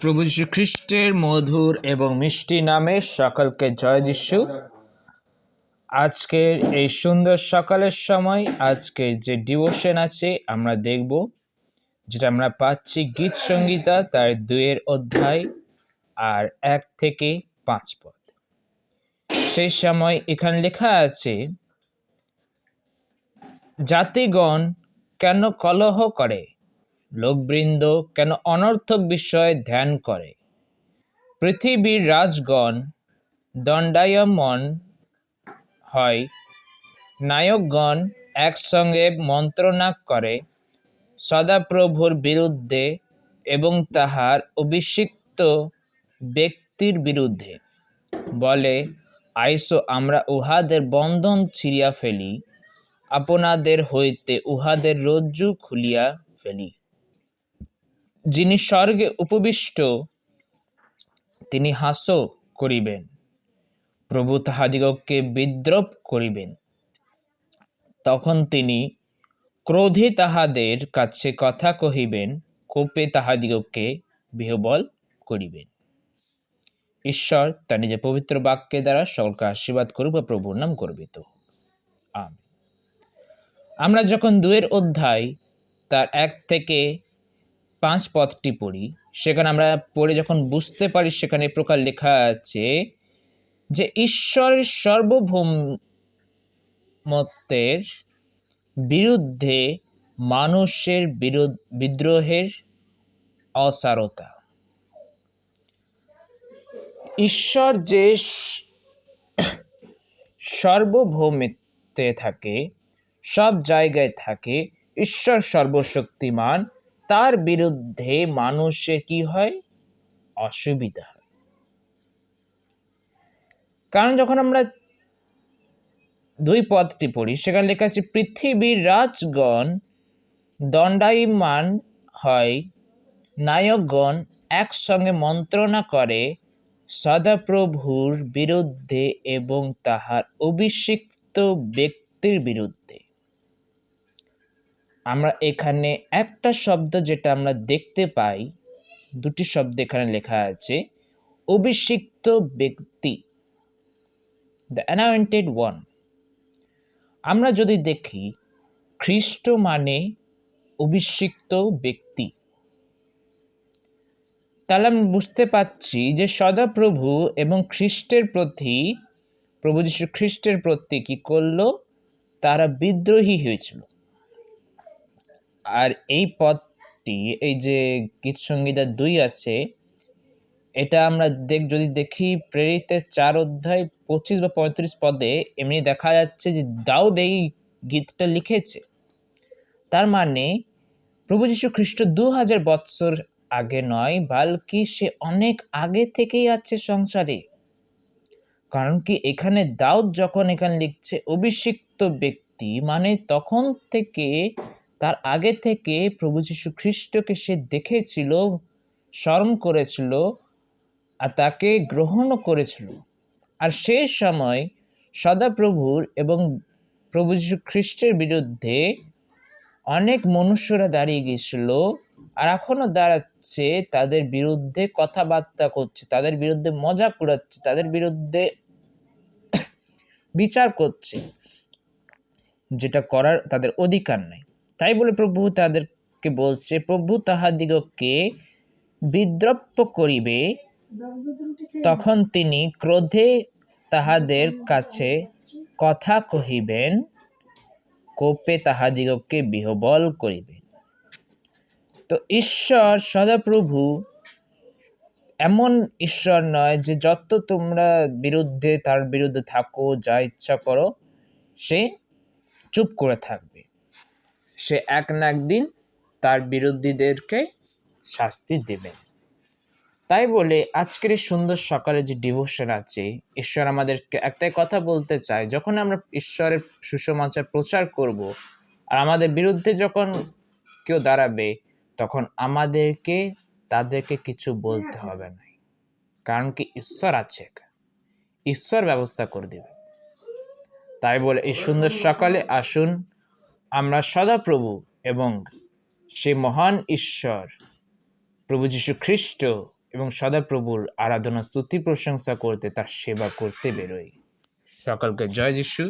প্রভু যীশু খ্রিস্টের মধুর এবং মিষ্টি নামে সকলকে জয় যিশু। আজকের এই সুন্দর সকালের সময় আজকের যে ডিভোশন আছে আমরা দেখব, যেটা আমরা পাচ্ছি গীত সংহিতা তার 2 অধ্যায় আর 1 থেকে 5 পদ। সেই সময় এখানে লেখা আছে, জাতিগণ কেন কলহ করে, লোকবৃন্দ কেন অনর্থক বিষয় ধ্যান করে, পৃথিবীর রাজগণ দণ্ডায়মন হয়, নায়কগণ একসঙ্গে মন্ত্রণা করে সদাপ্রভুর বিরুদ্ধে এবং তাহার অভিষিক্ত ব্যক্তির বিরুদ্ধে, বলে, আইসো আমরা উহাদের বন্ধন ছিঁড়িয়া ফেলি, আপনাদের হইতে উহাদের রজ্জু খুলিয়া ফেলি। যিনি স্বর্গে উপবিষ্ট তিনি হাস্য করিবেন, প্রভু তাহাদিগকে বিদ্রূপ করিবেন। তখন তিনি ক্রোধে তাহাদের কাছে কথা কহিবেন, কোপে তাহাদিগকে বিহ্বল করিবেন। ঈশ্বর তার নিজের পবিত্র বাক্যের দ্বারা সকলকে আশীর্বাদ করুক বা প্রভুর নাম গর্বিত। আমেন। আমরা যখন 2 অধ্যায় তার 1 থেকে 5 পদটি পড়ি, সেখানে আমরা পড়ে যখন বুঝতে পারি, সেখানে এই প্রকার লেখা আছে যে ঈশ্বরের সার্বভৌমত্বের বিরুদ্ধে মানুষের বিদ্রোহের অসারতা। ঈশ্বর যে সার্বভৌমত্বে থাকে, সব জায়গায় থাকে, ঈশ্বর সর্বশক্তিমান, তার বিরুদ্ধে মানুষের কি হয়? অসুবিধা হয়। কারণ যখন আমরা 2 পদটি পড়ি, সেখানে লেখা আছে, পৃথিবীর রাজগণ দণ্ডায়মান হয়, নায়কগণ একসঙ্গে মন্ত্রণা করে সদাপ্রভুর বিরুদ্ধে এবং তাহার অভিষিক্ত ব্যক্তির বিরুদ্ধে। আমরা এখানে একটা শব্দ যেটা আমরা দেখতে পাই, 2টি শব্দ এখানে লেখা আছে, অভিষিক্ত ব্যক্তি, দ্য অ্যানয়েন্টেড ওয়ান। আমরা যদি দেখি, খ্রিস্ট মানে অভিষিক্ত ব্যক্তি, তাহলে আমি বুঝতে পারছি যে সদাপ্রভু এবং খ্রিস্টের প্রতি, প্রভু যীশু খ্রিস্টের প্রতি কি করলো? তারা বিদ্রোহী হয়েছিল। আর এই পদটি, এই যে গীত সংহিতা 2 আছে, এটা আমরা যদি দেখি প্রেরিতের 4 অধ্যায় 25 বা 35 পদে, এমনি দেখা যাচ্ছে যে দাউদ এই গীতটা লিখেছে। তার মানে প্রভু যীশু খ্রিস্ট 2000 বৎসর আগে নয়, বলকি সে অনেক আগে থেকেই আছে সংসারে। কারণ কি, এখানে দাউদ যখন এখানে লিখছে অভিষিক্ত ব্যক্তি, মানে তখন থেকে, তার আগে থেকে প্রভু যীশু খ্রিস্টকে সে দেখেছিল, স্মরণ করেছিল আর তাকে গ্রহণ করেছিল। আর সেই সময় সদাপ্রভুর এবং প্রভু যীশু খ্রিস্টের বিরুদ্ধে অনেক মনুষ্যরা দাঁড়িয়ে গিয়েছিল, আর এখনো দাঁড়াচ্ছে, তাদের বিরুদ্ধে কথাবার্তা করছে, তাদের বিরুদ্ধে মজা করাচ্ছে, তাদের বিরুদ্ধে বিচার করছে, যেটা করার তাদের অধিকার নেই। তাই বলে প্রভু তাদেরকে বলছে, প্রভু তাহাদিগকে বিদ্রূপ করিবে, তখন তিনি ক্রোধে তাহাদের কাছে কথা কহিবেন, কোপে তাহাদিগকে বিহ্বল করিবেন। তো ঈশ্বর সদাপ্রভু এমন ঈশ্বর নয় যে যত তোমরা তার বিরুদ্ধে থাকো, যা ইচ্ছা করো, সে চুপ করে থাকবে। সে এক না একদিন তার বিরোধীদেরকে শাস্তি দেবেন। তাই বলে আজকের এই সুন্দর সকালে যে ডিভোশন আছে, ঈশ্বর আমাদেরকে একটাই কথা বলতে চায়, যখন আমরা ঈশ্বরের সুসমাচার প্রচার করব, আর আমাদের বিরুদ্ধে যখন কেউ দাঁড়াবে, তখন আমাদেরকে তাদেরকে কিছু বলতে হবে না। কারণ কি, ঈশ্বর আছে, ঈশ্বর ব্যবস্থা করে দেবে। তাই বলে এই সুন্দর সকালে আসুন আমরা সদাপ্রভু এবং সে মহান ঈশ্বর প্রভু যীশু খ্রিস্ট এবং সদাপ্রভুর আরাধনা স্তুতি প্রশংসা করতে, তার সেবা করতে বেরোই। সকলকে জয় যিশু।